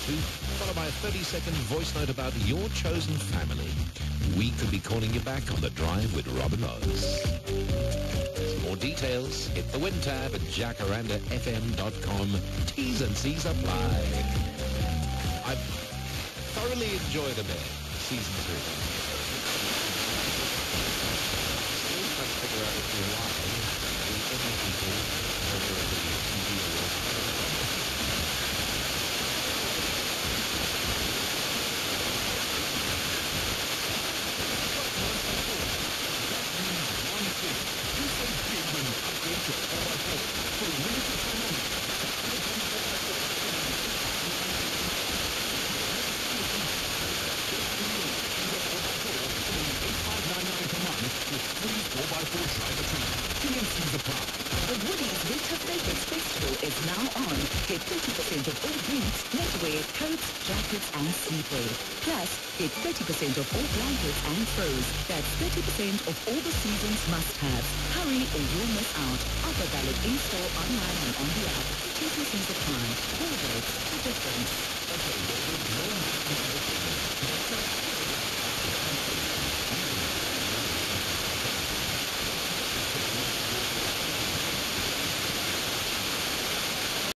2, followed by a 30-second voice note about your chosen family. We could be calling you back on The Drive with Robin Oz. For more details, hit the win tab at jacarandafm.com. T's and C's apply. I've thoroughly enjoyed a bit. Season 3. Still trying to figure out if you're live. The other people over at the TV awards. Is now on. Get 30% of all boots, knitwear, coats, jackets, and sleepwear. Plus, get 30% of all blankets and throws. That's 30% of all the season's must-haves. Hurry or you'll miss out. Offer valid in-store, online, and on the app. T&Cs apply. All rates, the difference. Okay,